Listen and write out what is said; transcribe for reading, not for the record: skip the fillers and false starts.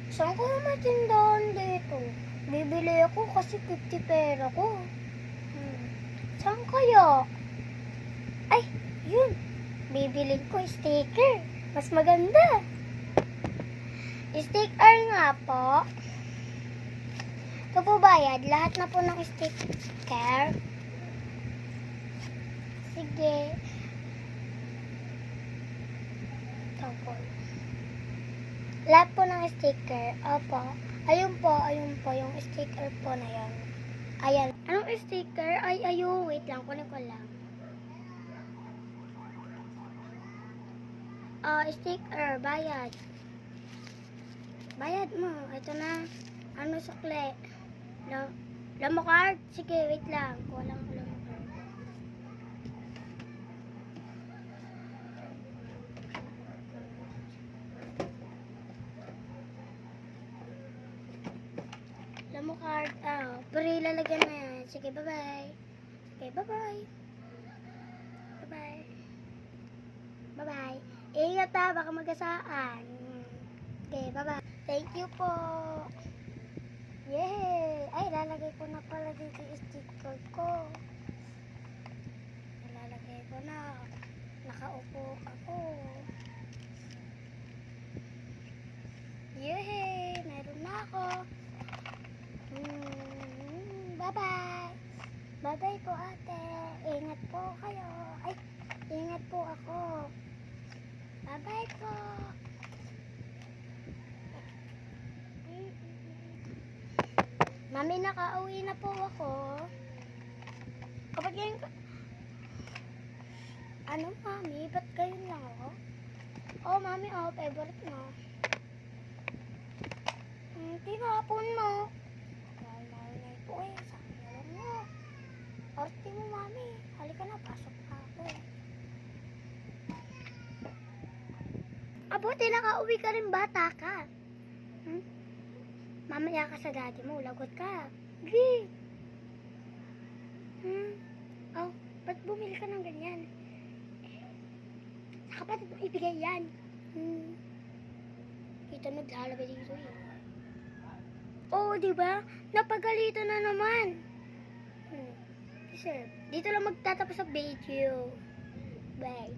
Saan ko naman tindahan dito? Bibili ako kasi 50 pera ko. Saan kaya? Ay, yun. Bibilin ko sticker. Mas maganda. Sticker nga po. Ito po bayad. Lahat na po ng sticker. Sige. Ito po. Lahat po ng sticker. Opo. Ayun po yung sticker po na yan. Ayan. Anong sticker? Ay, ayun. Wait lang. Kunin ko lang. Sticker. Bayad. Bayad mo. Ito na. Ano sukle? Lamo card? Sige, wait lang. Kulang ko lamo card. Lamo card. Pero ilalagyan na yan. Sige, bye-bye. Okay, bye-bye. Bye-bye. Bye-bye. Ingat ha, baka magasaan. Okay, bye-bye. Thank you po. Yay! Ay, lalagay ko na pala dito yung sticker ko. Lalagay ko na. Nakaupo ako. Yay! Meron na ako. Bye-bye. Bye-bye po ate. Ingat po kayo. Ay, ingat po ako. Bye-bye po. Mami, nakauwi na po ako. Kapag yan... Ano, mami? Ba't gayon lang ako? Oh, mami, favorite mo. Tinapon mo. Mahal na ito eh. Sakit na lang mo. Arte mo, mami. Halika na, pasok na ako. Abuti, nakauwi ka rin, bata ka. Mamaya ka sa daddy mo, lagot ka. Gee. Oh, ba't bumili ka ng ganyan? Sa kapatid mo ibigay yan. Ito naglalabay dito eh. Oo, diba? Napagalito na naman. Sir, dito lang magtatapos sa video. Bye.